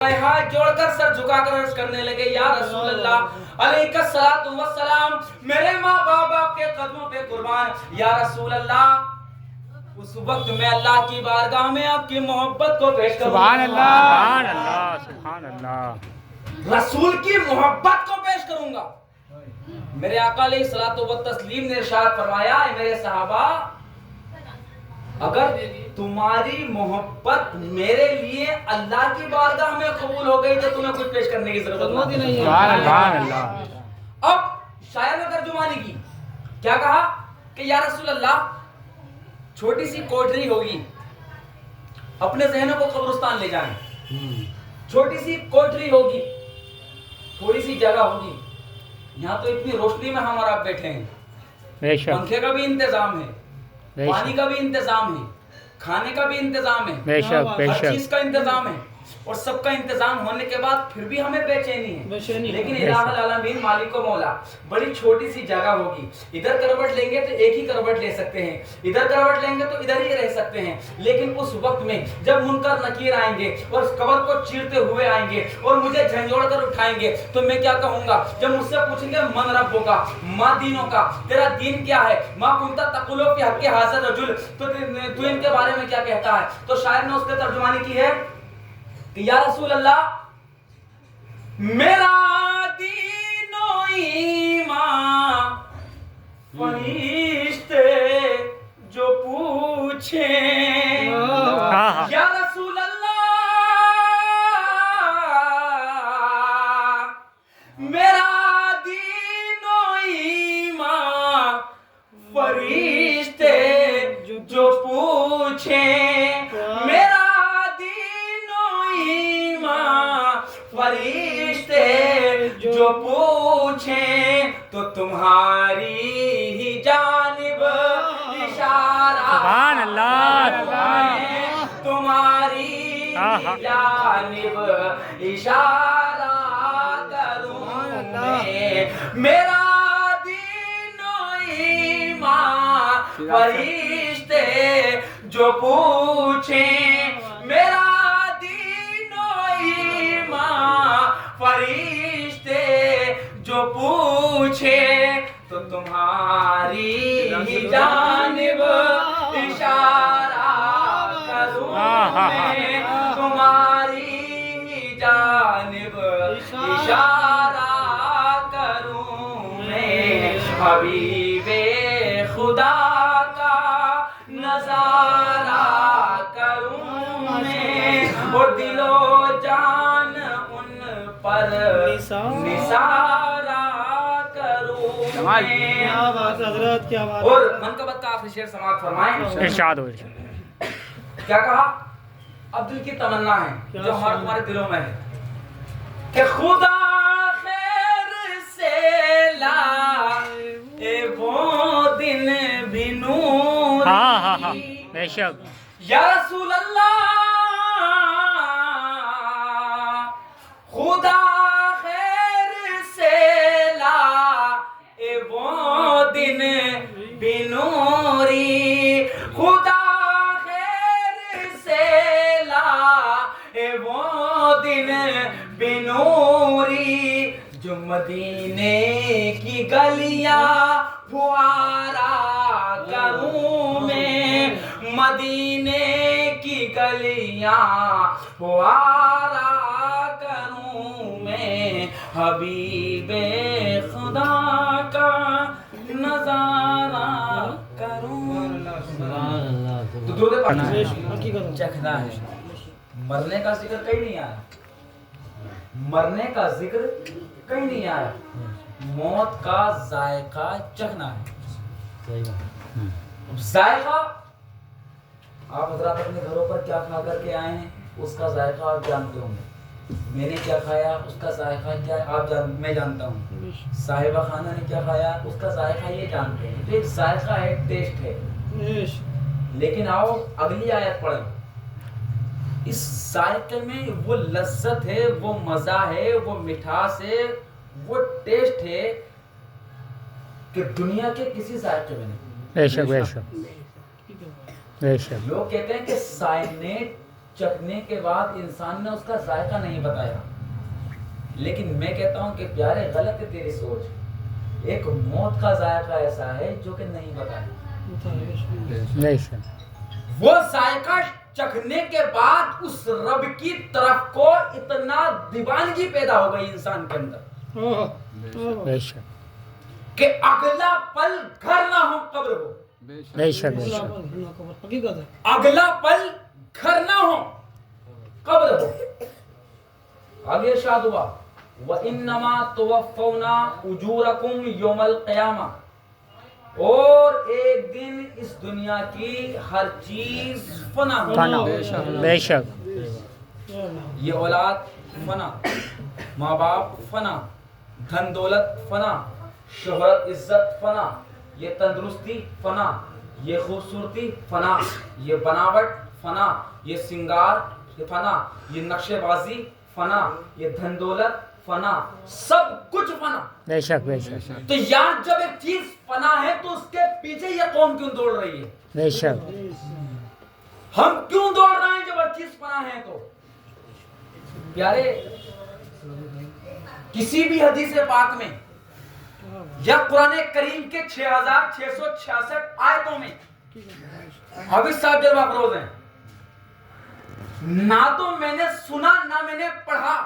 ہاتھ جوڑ کر سر جھکا کر عرض کرنے لگے یا رسول اللہ علیہ الصلوۃ والسلام، میرے ماں باپ آپ کے قدموں پہ قربان، یا رسول اللہ اس وقت میں اللہ کی بارگاہ میں آپ کی محبت کو پیش کروں گا۔ سبحان اللہ سبحان اللہ سبحان اللہ، رسول کی محبت کو پیش کروں گا۔ میرے آقا علیہ الصلوۃ والتسلیم نے ارشاد فرمایا، اے میرے صحابہ، اگر تمہاری محبت میرے لیے اللہ کی بارگاہ میں قبول ہو گئی تو تمہیں کچھ پیش کرنے کی ضرورت نہیں ہے۔ سبحان اللہ۔ اب شاعر نے ترجمانی کی، کیا کہا کہ یا رسول اللہ چھوٹی سی کوٹری ہوگی، اپنے ذہنوں کو قبرستان لے جائیں، چھوٹی سی کوٹری ہوگی، تھوڑی سی جگہ ہوگی، یہاں تو اتنی روشنی میں ہم اور آپ بیٹھے ہیں، بے شک پنکھے کا بھی انتظام ہے، پانی کا بھی انتظام ہے، کھانے کا بھی انتظام ہے، بے شک بے ہر شک، چیز کا انتظام ہے، اور سب کا انتظام ہونے کے بعد پھر بھی ہمیں بے چینی ہے۔ لیکن الہ العالمین مالک و مولا، بڑی چھوٹی سی جگہ ہوگی، ادھر کروٹ لیں گے تو ایک ہی کروٹ لے سکتے ہیں، ادھر کروٹ لیں گے تو ادھر ہی رہ سکتے ہیں، لیکن اس وقت میں جب منکر نکیر آئیں گے اور اس قبر کو چیرتے ہوئے آئیں گے اور مجھے جھنجھوڑ کر اٹھائیں گے تو میں کیا کہوں گا؟ جب مجھ سے پوچھیں گے من ربوں کا، ماں دینوں کا، تیرا دین کیا ہے، ماں کنتا تقولو فی حق حاضر رجل، تو ان کے بارے میں کیا کہتا ہے؟ تو شاعر نے اس پہ ترجمانی کی ہے کہ یا رسول اللہ میرا دین و ایمان فرشتے جو پوچھیں، یا رسول اللہ میرا دین و ایمان فرشتے جو پوچھیں، میرا دین و ایمان فرشتے جو پوچھیں تو تمہاری ہی جانب اشارہ سبحان اللہ کروں، تمہاری ہی جانب اشارہ کروں میں، میرا دین و ایمان فرشتے جو پوچھیں، میرا دین و ایمان فرشتے جو پوچھیں تو تمہاری ہی جانب اشارہ کروں میں، تمہاری ہی جانب اشارہ کروں میں، حبیب خدا کا نظارہ کروں میں، اور دل و جان ان پر نثارہ کروں میں۔ اور منقبت کا آخری شعر سماعت فرمائیں، ارشاد ہو۔ کیا کہا؟ اب دل کی تمنا ہے جو ہمارے تمہارے دلوں میں ہے کہ خدا خیر سے لائے وہ دن بھی نوری، بے شک، یا رسول اللہ خدا خیر سے لائے وہ دن بھی نوری، خدا خیر سے لائے وہ دن بھی نوری، جو مدینے کی گلیاں پھوارا کروں میں، مدینے کی گلیاں پھوارا کروں میں، حبیب خدا کا نظارہ کروں۔ تو درود پڑھنا چکھنا ہے، مرنے کا ذکر کہیں نہیں آیا، مرنے کا ذکر کہیں نہیں آیا، موت کا ذائقہ چکھنا ہے۔ ذائقہ آپ حضرات اپنے گھروں پر کیا کھا کر کے آئے ہیں اس کا ذائقہ آپ جانتے ہوں گے، میں نے کیا کھایا اس کا ذائقہ کیا ہے میں جانتا ہوں، صاحبہ خانہ نے کیا کھایا اس کا ذائقہ یہ جانتے ہیں، تو ایک ذائقہ ہے، ٹیسٹ ہے۔ لیکن آؤ اگلی آیت پڑھیں، اس ذائقے میں وہ لذت ہے، وہ مزہ ہے، وہ مٹھاس ہے، وہ ٹیسٹ ہے کہ دنیا کے کسی ذائقے میں نہیں۔ بے شک بے شک بے شک۔ لوگ کہتے ہیں کہ سائنیٹ چکھنے کے بعد انسان نے اس کا ذائقہ نہیں بتایا. لیکن میں کہتا ہوں کہ پیارے غلط ہے تیری سوچ. ایک موت کا ذائقہ ایسا ہے جو کہ نہیں بتایا. بے شک وہ ذائقہ چکھنے کے بعد اس رب کی طرف کو اتنا دیوانگی پیدا ہو گئی انسان کے اندر بے شک کہ اگلا پل گھر نہ ہو قبر ہو. بے شک بے شک حقیقت ہے. اگلا پل گھر نہ ہو قبر ہو. آگے ارشاد ہوا وَإِنَّمَا تُوَفَّوْنَا أُجُورَكُمْ يَوْمَ الْقِيَامَةِ. اور ایک دن اس دنیا کی ہر چیز فنا فنا ہوگی. بے شک یہ اولاد فنا، ماں باپ فنا، دھن دولت فنا، شہرت عزت فنا، یہ تندرستی فنا، یہ خوبصورتی فنا، یہ بناوٹ فنا، یہ سنگار فنا، یہ نقشے بازی فنا، یہ دھن دولت فنا، سب کچھ فنا. بے شک بے شک تو یہاں جب ایک چیز فنا ہے تو اس کے پیچھے یہ قوم کیوں دوڑ رہی ہے؟ بے شک ہم کیوں دوڑ رہے ہیں جب ہر چیز فنا ہے؟ تو پیارے کسی بھی حدیث پاک میں یا قرآن کریم کے 6666 آیتوں میں حافظ صاحب جلوہ افروز ہیں، نہ تو میں نے سنا نہ میں نے پڑھا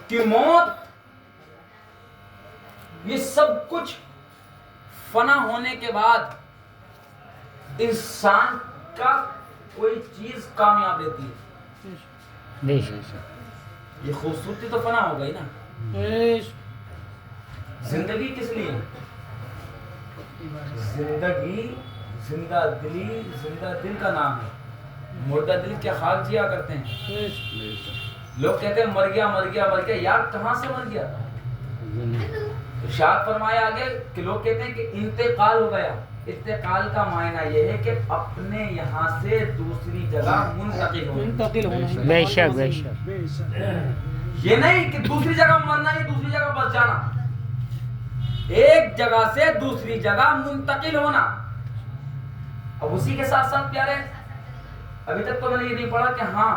کہ موت یہ سب کچھ فنا ہونے کے بعد انسان کا کوئی چیز کامیاب رہتی ہے. بے شک یہ خوبصورتی تو فنا ہو گئی نا. زندگی کس لیے؟ زندگی زندہ دلی، زندہ دل کا نام ہے. مردہ دل کیا خاک جیا کرتے ہیں. لوگ کہتے ہیں مر گیا مر گیا مر گیا. یار کہاں سے مر گیا؟ ارشاد فرمایا آگے کہ لوگ کہتے ہیں کہ انتقال ہو گیا. انتقال کا معنی یہ ہے کہ اپنے یہاں سے دوسری جگہ منتقل ہونا. بے شک بے شک یہ نہیں کہ دوسری جگہ مرنا ہے دوسری جگہ بس جانا. ایک جگہ سے دوسری جگہ منتقل ہونا. اب اسی کے ساتھ ساتھ پیارے ابھی تک تو میں نے یہ نہیں پڑھا کہ ہاں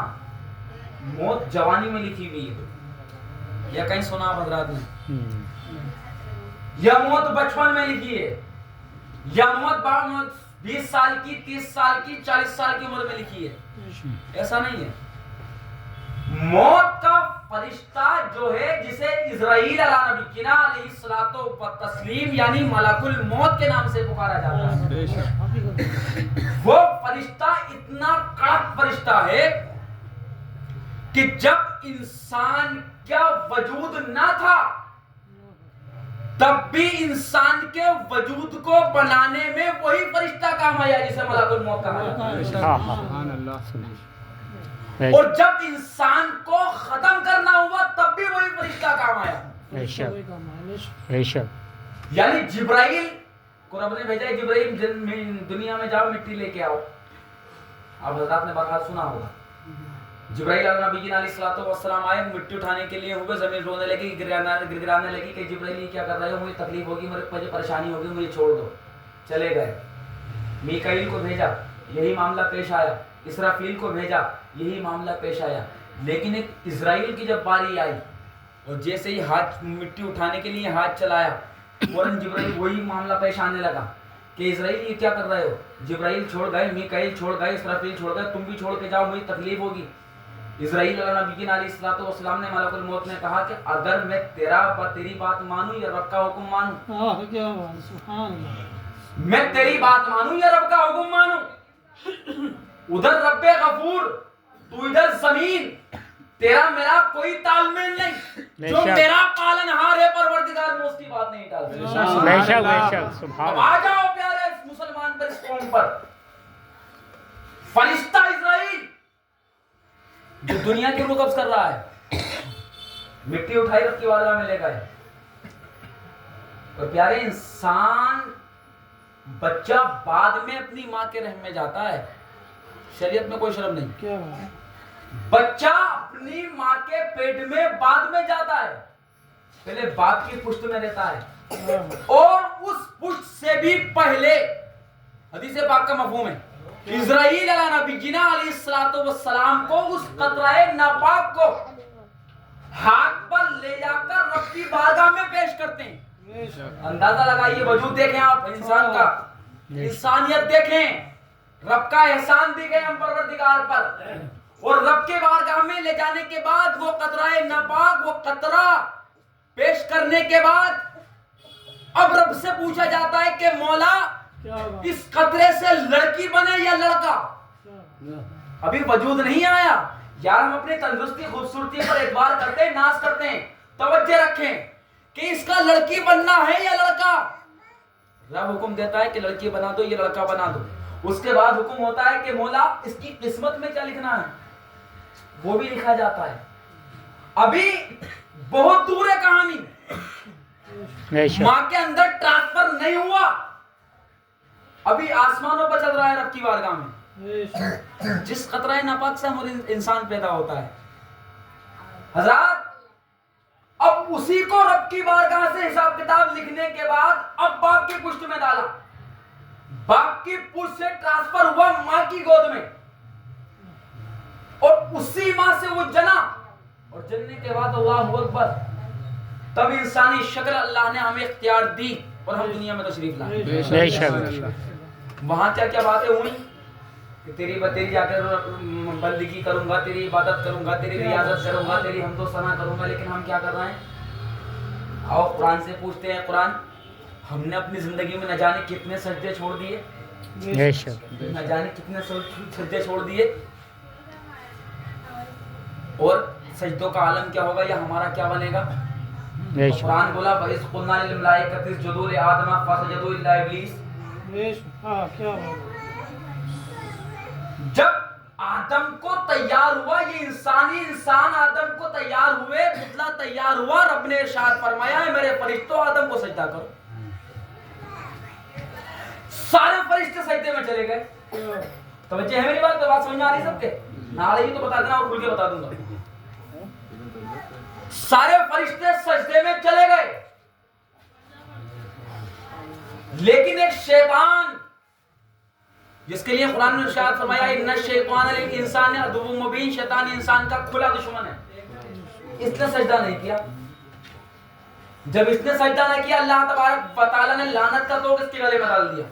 موت جوانی میں لکھی ہوئی ہے یا کہیں سنا آپ حضرات نے، یا موت بچپن میں لکھی ہے، یا موت 20 سال کی 30 سال کی 40 سال کی عمر میں لکھی ہے. ایسا نہیں ہے. موت کا فرشتہ جو ہے جسے اسرائیل علیہ نبینا علیہ الصلوۃ والتسلیم یعنی ملک الموت کے نام سے پکارا جاتا ہے، وہ فرشتہ اتنا کڑک فرشتہ ہے کہ جب انسان کا وجود نہ تھا تب بھی انسان کے وجود کو بنانے میں وہی فرشتہ کام آیا جسے ملک الموت کہا جاتا ہے. اور جب انسان کو ختم کرنا ہوا تب بھی وہی فرشتہ کام آیا. بے شک بے شک یعنی جبرائیل کو رب نے بھیجا ہے، جبرائیل دنیا میں جاؤ مٹی لے کے آؤ. آپ حضرات نے بات سنا ہوگا. جبرائیل علیہ نبی علیہ الصلوۃ والسلام آئے، مٹی اٹھانے کے لیے ہوئے، زمین رونے لگی، گڑگڑانے لگی کہ جبرائیل یہ کیا کر رہے ہو، مجھے تکلیف ہوگی، مجھے پریشانی ہوگی، مجھے چھوڑ دو. چلے گئے. میکائیل کو بھیجا، یہی معاملہ پیش آیا. اسرافیل کو بھیجا، یہی معاملہ پیش آیا. لیکن ایک اسرائیل کی جب باری آئی اور جیسے ہی ہاتھ مٹی اٹھانے کے لیے ہاتھ چلایا فوراً جبرائیل وہی معاملہ پیش آنے لگا کہ اسرائیل یہ کیا کر رہے ہو. جبرائیل چھوڑ گئے، میکائیل چھوڑ گئے، اسرافیل چھوڑ گئے، تم بھی چھوڑ کے جاؤ، مجھے تکلیف ہوگی. اسرائیل علیہ نبی علیہ الصلوۃ والسلام نے ملک الموت نے کہا کہ اگر میں تیری بات مانوں یا رب کا حکم مانوں، میں تیری بات مانوں یا رب کا حکم مانوں. ادھر رب غفور، تو ادھر زمین، تیرا میرا کوئی تال میل نہیں. جو میرا پالنہار ہے پروردگار، میں اس کی بات نہیں ٹالتا. بے شک بے شک سبحان اب آ جاؤ پیارے اس مسلمان پر، اس قوم پر. فرشتہ اسرائیل جو دنیا کی روح قبض کر رہا ہے، مٹی اٹھائی رب کی بارگاہ میں لے گئے. اور پیارے انسان بچہ بعد میں اپنی ماں کے رحم میں جاتا ہے. شریعت میں کوئی شرم نہیں. بچہ اپنی ماں کے پیٹ میں بعد میں جاتا ہے، پہلے باپ کی پشت میں رہتا ہے. اور اس پشت سے بھی پہلے حدیث پاک کا مفہوم ہے اسرائیل علیہ نبینا علیہ السلام کو اس قطرہ ناپاک کو ہاتھ پر لے جا کر رب کی بارگاہ میں پیش کرتے ہیں. اندازہ لگائیے، وجود دیکھیں آپ انسان کا، انسانیت دیکھیں، رب کا احسان دیکھیں ہم پروردگار پر. اور رب کے بارگاہ میں لے جانے کے بعد وہ قطرہ ناپاک، وہ قطرہ پیش کرنے کے بعد اب رب سے پوچھا جاتا ہے کہ مولا اس قطرے سے لڑکی بنے یا لڑکا. ابھی وجود نہیں آیا یار. ہم اپنی تندرستی خوبصورتی پر اعتبار کرتے ہیں، ناز کرتے ہیں. توجہ رکھیں کہ اس کا لڑکی بننا ہے یا لڑکا. رب حکم دیتا ہے کہ لڑکی بنا دو یا لڑکا بنا دو. اس کے بعد حکم ہوتا ہے کہ مولا اس کی قسمت میں کیا لکھنا ہے، وہ بھی لکھا جاتا ہے. ابھی بہت دور ہے کہانی، ماں کے اندر ٹرانسفر نہیں ہوا، ابھی آسمانوں پر چل رہا ہے رب کی بارگاہ میں. جس قطرہ ناپاک سے ہم انسان پیدا ہوتا ہے حضرات، اب اسی کو رب کی بارگاہ سے حساب کتاب لکھنے کے بعد اب باپ کی پشت میں ڈالا. باپ کی پشت سے ٹرانسفر ہوا ماں کی گود میں، اور اسی ماں سے وہ جنا، اور جننے کے بعد اللہ اکبر، تب انسانی شکل اللہ نے ہمیں اختیار دی اور ہم دنیا میں تشریف لائے. وہاں کیا کیا باتیں ہوئی کہ تیری جا کر بندگی کروں گا، تیری عبادت کروں گا، تیری ریاضت کروں گا، تیری حمد و ثنا کروں گا. لیکن ہم کیا کر رہے ہیں؟ آؤ قرآن سے پوچھتے ہیں. قرآن، ہم نے اپنی زندگی میں نہ جانے کتنے سجدے چھوڑ دیے، نہ جانے کتنے سجدے چھوڑ دیے، اور سجدوں کا عالم کیا ہوگا یا ہمارا کیا بنے گا. قرآن بولا وَإِذْ قُلْنَا لِلْمَلَائِكَةِ اسْجُدُوا لِآدَمَ فَسَجَدُوا إِلَّا إِبْلِيسَ. جب آدم کو تیار ہوا، یہ انسان آدم کو تیار ہوئے، پتلا تیار ہوا، رب نے ارشاد فرمایا ہے میرے فرشتوں آدم کو سجدہ کرو. سارے فرشتے سجدے میں چلے گئے. توجہ ہے میری بات سمجھ میں آ رہی سب کے؟ نہ آ رہی تو بتا دینا اور کھل کے بتا دوں گا. سارے فرشتے سجدے میں چلے گئے، لیکن ایک شیطان، جس کے لیے قرآن نے ارشاد فرمایا ان الشیطان للانسان عدو مبین، شیطان انسان کا کھلا دشمن ہے، اس نے سجدہ نہیں کیا. جب اس نے سجدہ نہ کیا، اللہ تبارک و تعالی نے لعنت کا توق اس کے گلے میں ڈال دیا.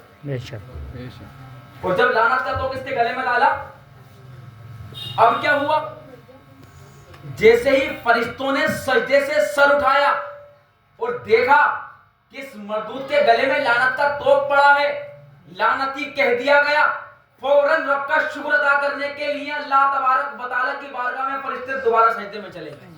اور جب لعنت کا توق اس کے گلے میں ڈالا، اب کیا ہوا؟ جیسے ہی فرشتوں نے سجدے سے سر اٹھایا اور دیکھا کہ اس مردود کے گلے میں لعنت کا توق پڑا ہے، لعنتی کہہ دیا گیا، فوراً رب کا شکر ادا کرنے کے لیے اللہ تبارک و تعالیٰ کی بارگاہ میں فرشتے دوبارہ سجدے میں چلے گئے.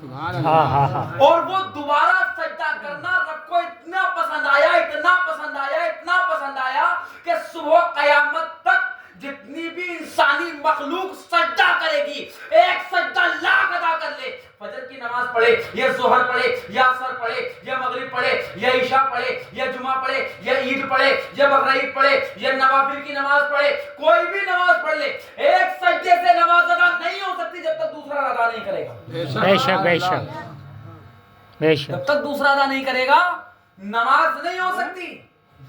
اور وہ دوبارہ سجدہ کرنا رب کو اتنا پسند آیا، اتنا پسند آیا، اتنا پسند آیا کہ صبح قیامت تک جتنی بھی انسانی مخلوق سجدہ کرے گی، ایک سجدہ لاکھ ادا کر لے. فجر کی نماز پڑھے یا ظہر پڑھے یا عصر پڑھے یا مغرب پڑھے یا عشاء پڑھے یا جمعہ پڑھے یا عید پڑھے یا بقرعید پڑھے یا نوافل کی نماز پڑھے، کوئی بھی نماز پڑھ لے، ایک سجدے سے نماز ادا نہیں ہو سکتی جب تک دوسرا ادا نہیں کرے گا. بے شک بے شک بے شک. جب تک دوسرا ادا نہیں کرے گا نماز نہیں ہو سکتی.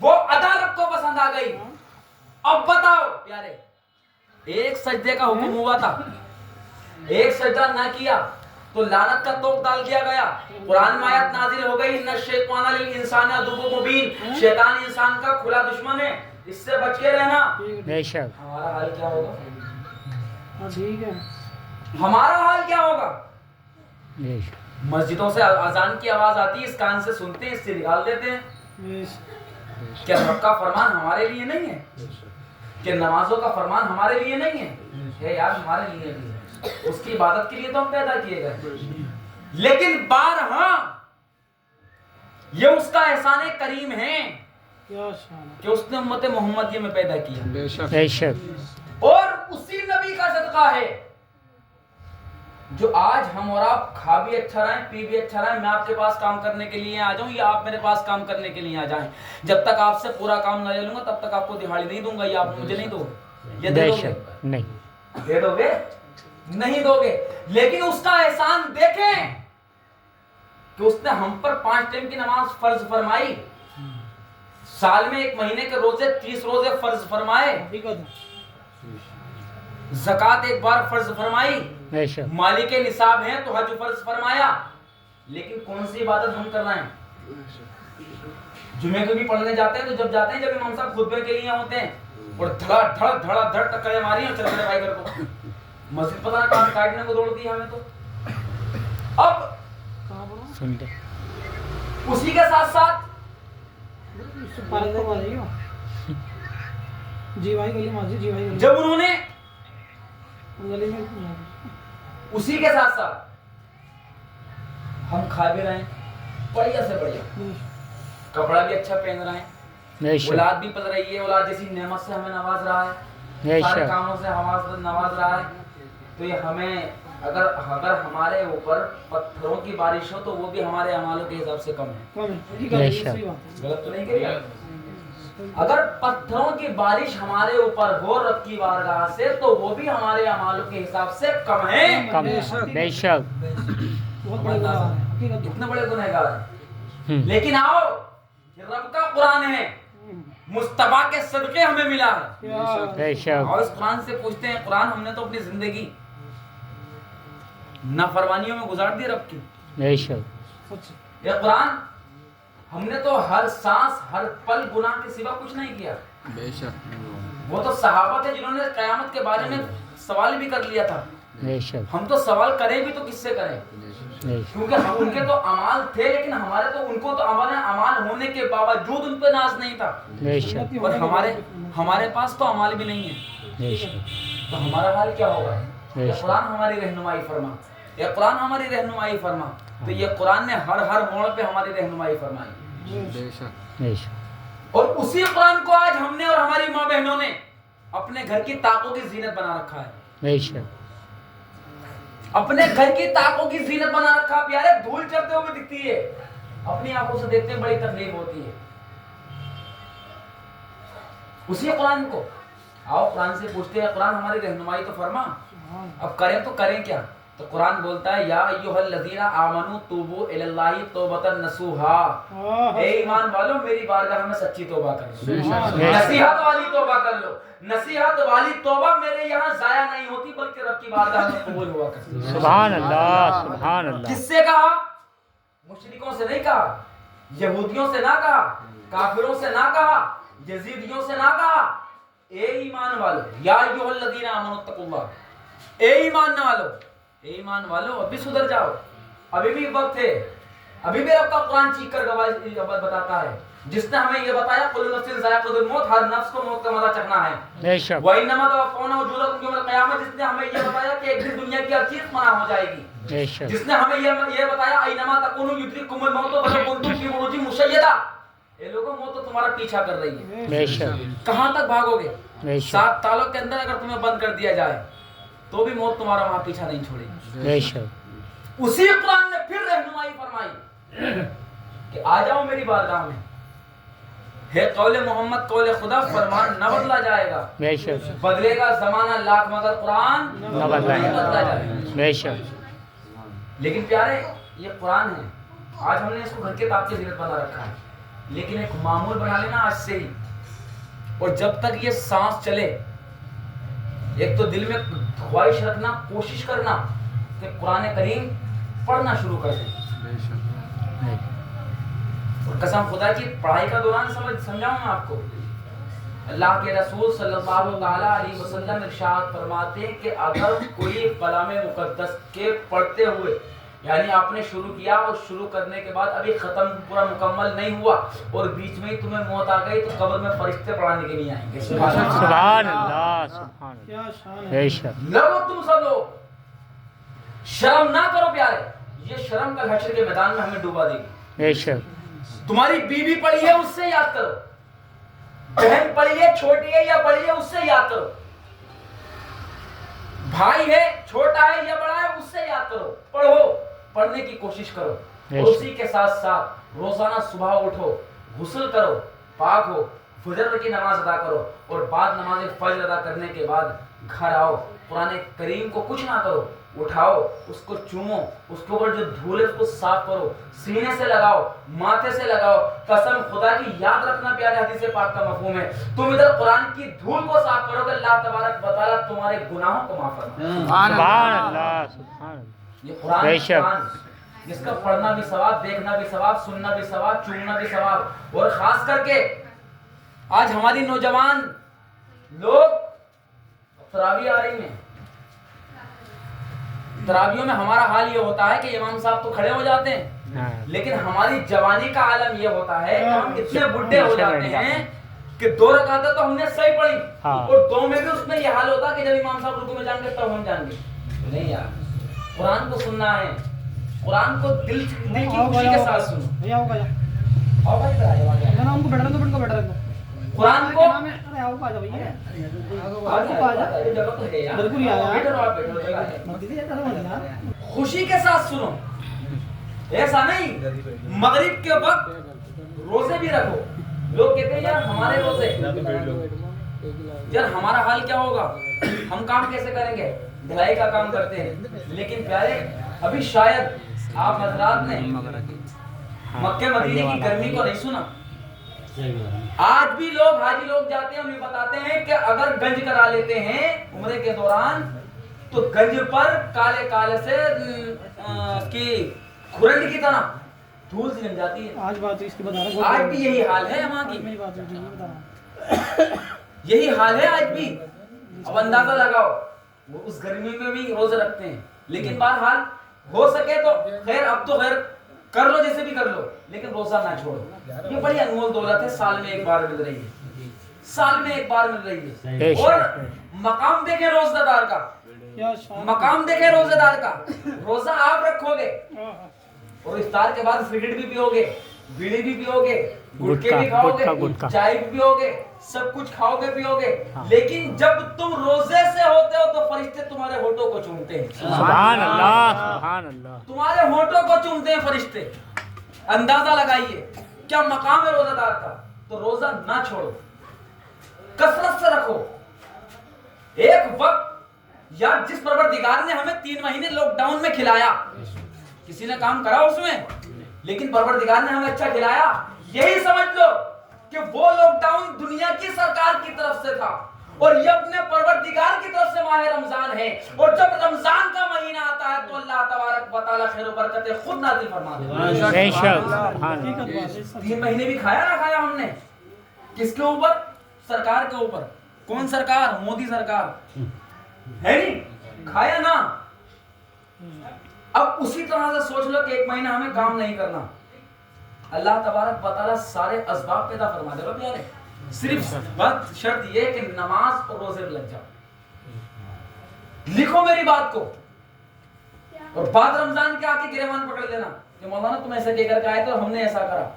وہ ادا رب کو پسند آ گئی. اب بتاؤ پیارے، ایک سجدے کا حکم ہوا تھا، ایک سجدہ نہ کیا تو لعنت کا توق ڈال دیا گیا. قرآن میں آیت نازل ہو گئی ان الشیطان للانسان عدو مبین، شیطان انسان کا کھلا دشمن ہے، اس سے بچ کے رہنا. بے شک. ہمارا حال کیا ہوگا؟ ٹھیک ہے، ہمارا حال کیا ہوگا؟ مسجدوں سے اذان کی آواز آتی ہے، اس کان سے سنتے ہیں، اس سے نکال دیتے ہیں. کیا رب کا فرمان ہمارے لیے نہیں ہے؟ کہ نمازوں کا فرمان ہمارے لیے نہیں ہے یار؟ ہمارے لیے بھی ہے. اس کی عبادت کے لیے تو ہم پیدا کیے گئے. لیکن بارہا یہ اس کا احسان کریم ہے کہ اس نے امت محمدیہ میں پیدا کیا. بے شک. اور اسی نبی کا صدقہ ہے جو آج ہم اور آپ کھا بھی اچھا رہیں، پی بھی اچھا رہیں. میں آپ کے پاس کام کرنے کے لیے آ جاؤں یا آپ میرے پاس کام کرنے کے لیے آ جائیں، جب تک آپ سے پورا کام نہ لے لوں گا تب تک آپ کو دہاڑی نہیں دوں گا. یا آپ مجھے نہیں دو گے؟ یہ دے دو گے؟ نہیں دے دو گے؟ نہیں دو گے. لیکن اس کا احسان دیکھیں کہ اس نے ہم پر 5 ٹائم کی نماز فرض فرمائی، سال میں 1 مہینے کے روزے 30 روزے فرض فرمائے. زکات ایک بار فرض فرمائی، بے شک مالک نصاب ہیں تو حج فرض فرمایا، لیکن کون سی عبادت ہم کر رہے ہیں؟ جمعے کو بھی پڑھنے جاتے ہیں تو جب جاتے ہیں جب امام صاحب خطبے کے لیے ہوتے ہیں اور دھڑا دھڑ ٹکرے ماری اور چلے بھائی گھر کو، مسجد پتہ نہ کہاں کاٹنے کو دوڑ دی ہمیں تو۔ اب سن لے اسی کے ساتھ ساتھ جب انہوں نے اسی کے ساتھ ساتھ ہم کھا بھی رہے ہیں بڑھیا سے بڑھیا، کپڑا بھی اچھا پہن رہے ہیں، بے شک اولاد بھی پل رہی ہے، اولاد جیسی نعمت سے ہمیں نواز رہا ہے، بے سارے شک کاموں سے نواز رہا ہے، تو یہ ہمیں اگر ہمارے اوپر پتھروں کی بارش ہو تو وہ بھی ہمارے اعمالوں کے حساب سے کم ہے۔ بے شک غلط تو نہیں کہہ اگر پتھروں کی بارش ہمارے اوپر ہو رب کی بارگاہ سے تو وہ بھی ہمارے اعمالوں کے حساب سے کم ہے۔ کم ہے، بے شک اتنے بڑے گنہگار ہیں، لیکن آؤ یہ رب کا قرآن ہے، مصطفیٰ کے صدقے ہمیں ملا ہے، بے شک اور اس قرآن سے پوچھتے ہیں قرآن ہم نے تو اپنی زندگی نافرمانیوں میں گزار دی رب کی، بے شک یہ قرآن ہم نے تو ہر سانس ہر پل گناہ کے سوا کچھ نہیں کیا۔ بے شک وہ تو صحابہ تھے جنہوں نے قیامت کے بارے میں سوال بھی کر لیا تھا، بے شک ہم تو سوال کریں بھی تو کس سے کریں، بے شک کیونکہ ہم ان کے تو اعمال تھے لیکن ہمارے تو ان کو تو ہمارے اعمال ہونے کے باوجود ان پہ ناز نہیں تھا، بے شک اور ہمارے پاس تو اعمال بھی نہیں ہیں، بے شک تو ہمارا حال کیا ہوگا؟ بے یہ شک قرآن ہماری رہنمائی فرما، یہ قرآن ہماری رہنمائی فرما، تو یہ قرآن نے ہر موڑ پہ ہماری رہنمائی فرمائی، بے شک بے شک اور اسی قرآن کو آج ہم نے اور ہماری ماں بہنوں نے اپنے گھر کی طاقوں کی زینت بنا رکھا ہے، بے شک اپنے گھر کی طاقوں کی زینت بنا رکھا۔ پیارے دھول چڑھتے ہوئے دکھتی ہے، اپنی آنکھوں سے دیکھتے ہیں بڑی تکلیف ہوتی ہے، اسی قرآن کو آؤ قرآن سے پوچھتے ہیں قرآن ہماری رہنمائی تو فرما، اب کریں تو کریں کیا؟ تو قرآن بولتا ہے یا ایھا الذین آمنوا توبوا الی اللہ توبۃ نصوحا، اے ایمان والو میری بارگاہ میں سچی توبہ کر لو، نصیحت والی توبہ کر لو، نصیحت والی توبہ میرے یہاں ضائع نہیں ہوتی بلکہ رب کی بارگاہ میں قبول ہوا کرتی ہے۔ سبحان اللہ سبحان اللہ کس سے کہا؟ مشرکوں سے نہیں کہا، یہودیوں سے نہ کہا، کافروں سے نہ کہا، یزیدیوں سے نہ کہا، اے ایمان والو یا ایھا الذین آمنوا اتقوا اللہ، اے ایمان والو ابھی سدھر جاؤ، ابھی بھی وقت ہے، ابھی بھی رب کا قرآن چیخ کر گواہی بتاتا ہے، جس نے ہمیں یہ بتایا کل نفس ذائقۃ الموت، ہر نفس کو موت کا مزہ چکھنا ہے، بے شک وَإِنَّمَا تُوَفَّوْنَ أُجُورَكُمْ يَوْمَ الْقِيَامَةِ، جس نے ہمیں یہ بتایا کہ ایک دن دنیا کی ہر چیز فنا ہو جائے گی، بے شک جس نے ہمیں یہ بتایا اَيْنَمَا تَكُونُوا يُدْرِككُمُ الْمَوْتُ وَلَوْ كُنْتُمْ فِي بُرُوجٍ مُشَيَّدَةٍ، اے لوگوں موت تو تمہارا پیچھا کر رہی ہے، بے شک کہاں تک بھاگو گے؟ بے شک 7 تالوں کے اندر اگر تمہیں بند کر دیا جائے تو بھی موت تمہارا وہاں پیچھا نہیں چھوڑے گی۔ بے شک اسی قرآن نے پھر رہنمائی فرمائی کہ آ جاؤ میری بارگاہ میں، ہے قول محمد قول خدا، فرمان نہ بدلا جائے گا، بے شک بدلے گا زمانہ لاکھ مگر قرآن نہ بدلا جائے گا۔ بے شک لیکن پیارے یہ قرآن ہے، آج ہم نے اس کو گھر کے تاب کی زینت بنا رکھا ہے، لیکن ایک معمول بنا لینا آج سے ہی، اور جب تک یہ سانس چلے ایک تو دل میں خواہش رکھنا، کوشش کرنا کہ قرآن کریم پڑھنا شروع کر دیں، بے شک اور قسم خدا کی پڑھائی کا دوران سمجھاؤں میں آپ کو، اللہ کے رسول صلی اللہ علیہ وسلم ارشاد فرماتے ہیں کہ اگر کوئی کلام مقدس کے پڑھتے ہوئے یعنی آپ نے شروع کیا اور شروع کرنے کے بعد ابھی ختم پورا مکمل نہیں ہوا اور بیچ میں ہی تمہیں موت آ گئی تو قبر میں فرشتے پڑھانے کے نہیں آئیں گے۔ سبحان اللہ سبحان اللہ بے شک لوگو تم سب لوگ شرم نہ کرو پیارے، یہ شرم کل حشر کے میدان میں ہمیں ڈوبا دے گی۔ بے شک تمہاری بیوی پڑی ہے اس سے یاد کرو، بہن پڑی ہے چھوٹی ہے یا بڑی ہے اس سے یاد کرو، بھائی ہے چھوٹا ہے یا بڑا ہے اس سے یاد کرو، پڑھو، پڑھنے کی کوشش کرو، اور اسی کے ساتھ ساتھ روزانہ صبح اٹھو، غسل کرو، پاک ہو، فجر کی نماز ادا کرو، اور بعد نماز فجر ادا کرنے کے بعد گھر آؤ، قرآن کریم کو کچھ نہ کرو، اٹھاؤ اس کو چومو، اس کے اوپر جو دھول ہے اس کو صاف کرو، سینے سے لگاؤ، ماتھے سے لگاؤ. قسم خدا کی یاد رکھنا پیارے حدیث پاک کا مفہوم ہے. تم ادھر قرآن کی دھول کو صاف کرو گے، اللہ تبارک و تعالیٰ تمہارے گناہوں کو معاف فرمائے. سبحان اللہ سبحان اللہ. یہ قرآن بے شک. جس کا پڑھنا بھی ثواب، دیکھنا بھی ثواب، سننا بھی ثواب، چومنا بھی ثواب. اور خاص کر کے آج ہماری نوجوان لوگ تراویح آ رہی ہیں، تراویحوں میں ہمارا حال یہ ہوتا ہے کہ امام صاحب تو کھڑے ہو جاتے ہیں، لیکن ہماری جوانی کا عالم یہ ہوتا ہے کہ ہم اتنے بڈھے ہو جاتے ہیں کہ 2 رکعتیں تو ہم نے صحیح پڑھی، اور 2 میں بھی اس میں یہ حال ہوتا ہے کہ جب امام صاحب رکوع میں جائیں گے تب ہم جائیں گے. نہیں یار، قرآن کو سننا ہے، قرآن کو دل کی خوشی کے ساتھ سنو. آؤ بھائی قرآن کو خوشی کے ساتھ سنو. ایسا نہیں مغرب کے وقت روزے بھی رکھو. لوگ کہتے ہیں یار ہمارے روزے، یار ہمارا حال کیا ہوگا، ہم کام کیسے کریں گے؟ بھلائی کا کام کرتے ہیں. لیکن پیارے ابھی شاید آپ حضرات نے مکہ مدینے کی گرمی کو نہیں سنا. آج بھی لوگ حاجی لوگ جاتے ہیں، انہیں بتاتے ہیں کہ اگر گنج کرا لیتے ہیں عمرے کے دوران تو گنج پر کالے کالے سے کی کھرنڈ کی طرح دھول سی جم جاتی ہے. آج بات اس کی بتا رہا ہوں، آج بھی یہی حال ہے وہاں کی، میری بات بتا رہا ہوں. یہی حال ہے آج بھی. اب اندازہ لگاؤ وہ اس گرمی میں بھی روزے رکھتے ہیں. لیکن بہرحال ہو سکے تو خیر، اب تو خیر کر لو جیسے بھی کر لو، لیکن روزہ نہ چھوڑو. یہ بڑی انمول دولت ہے، سال میں ایک بار مل رہی ہے، سال میں ایک بار مل رہی ہے. اور مقام دیکھیں روزہ دار کا، مقام دیکھیں روزہ دار کا. روزہ آپ رکھو گے اور افطار کے بعد سگریٹ بھی پیو گے، بیڑی بھی پیو گے، گٹکے بھی کھاؤ گے، چائے بھی پیو گے، سب کچھ کھاؤ گے پیو گے. لیکن جب تم روزے سے ہوتے ہو تو فرشتے تمہارے ہونٹوں کو چومتے ہیں. سبحان اللہ سبحان اللہ. تمہارے ہونٹوں کو چومتے ہیں فرشتے. اندازہ لگائیے کیا مقام ہے روزہ دار کا. تو روزہ نہ چھوڑو، کثرت سے رکھو. ایک وقت یا جس پروردگار نے ہمیں 3 مہینے لاک ڈاؤن میں کھلایا، کسی نے کام کرا اس میں، لیکن پروردگار نے ہمیں اچھا کھلایا. یہی سمجھ لو کہ وہ لاک ڈاؤن دنیا کی سرکار کی طرف سے تھا اور یہ اپنے پروردگار کی طرف سے ماہ رمضان ہے. اور جب رمضان کا مہینہ آتا ہے تو اللہ تبارک و تعالی خیر و برکتیں خود نازل فرما دیتا ہے. بے شک سبحان اللہ. 3 مہینے بھی کھایا نہ کھایا ہم نے. کس کے اوپر؟ سرکار کے اوپر. کون سرکار؟ مودی سرکار ہے نہیں؟ کھایا نا. اب اسی طرح سے سوچ لو کہ 1 مہینہ ہمیں کام نہیں کرنا، اللہ تبارک و تعالی سارے اسباب پیدا فرما دے گا پیارے. صرف بس شرط یہ کہ نماز اور روزے لگ جاؤ. لکھو میری بات کو، اور بعد رمضان کے آ کے گریبان پکڑ لینا کہ مولانا تم ایسا کہہ کر کے آئے تو ہم نے ایسا کرا.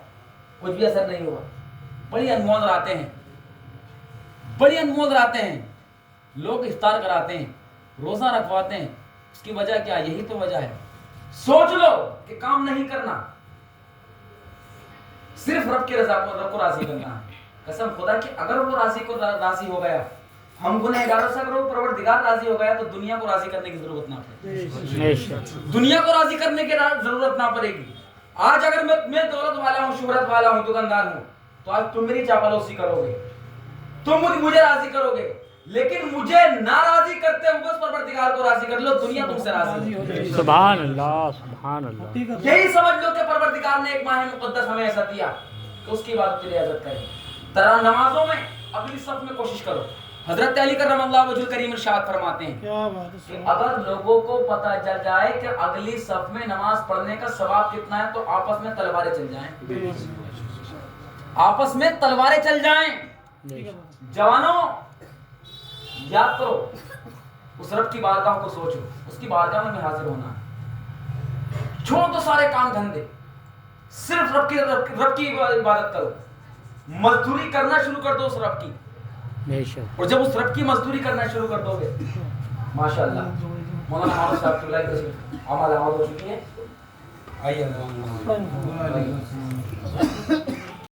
کچھ بھی اثر نہیں ہوا. بڑی انمول راتیں ہیں، بڑی انمول راتیں ہیں. لوگ افطار کراتے ہیں، روزہ رکھواتے ہیں. اس کی وجہ کیا؟ یہی تو وجہ ہے. سوچ لو کہ کام نہیں کرنا، صرف رب کی رضا کو، رب کو راضی کرنا ہے. قسم خدا کہ اگر وہ راضی ہو گیا، ہم گنہگاروں سے اگر وہ پروردگار راضی ہو گیا تو دنیا کو راضی کرنے کی ضرورت نہ پڑے گی. دنیا کو راضی کرنے کی ضرورت نہ پڑے گی. آج اگر میں دولت والا ہوں، شہرت والا ہوں، دکاندار ہوں، تو آج تم میری چاپلوسی کرو گے، تم مجھے راضی کرو گے. لیکن مجھے ناراضی کرتے ہوئے اس پروردگار کو راضی کر لو، دنیا تم سے راضی ہو. سبحان اللہ سبحان اللہ. یہی سمجھ لو کہ پروردگار نے ایک ماہ مقدس ہمیں ایسا دیا کہ اس کی عبادت کے لیے عزت کریں. ترا نمازوں میں اگلی صف میں کوشش کرو. حضرت علی کرم اللہ وجہ الکریم ارشاد فرماتے ہیں کہ اگر لوگوں کو پتہ چل جائے کہ اگلی صف میں نماز پڑھنے کا ثواب کتنا ہے تو آپس میں تلواریں چل جائیں، آپس میں تلواریں چل جائیں. جوانوں یاد کرو، اس رب کی بارگاہ کو سوچو، اس کی بارگاہ میں حاضر ہونا ہے. چھوڑ دو سارے کام دھندے، صرف رب کی عبادت کرو. مزدوری کرنا شروع کر دو اس رب کی، اور جب اس رب کی مزدوری کرنا شروع کر دو گے ماشاءاللہ. مولانا محمد صاحب کی عمل ہو چکی ہے. آئیے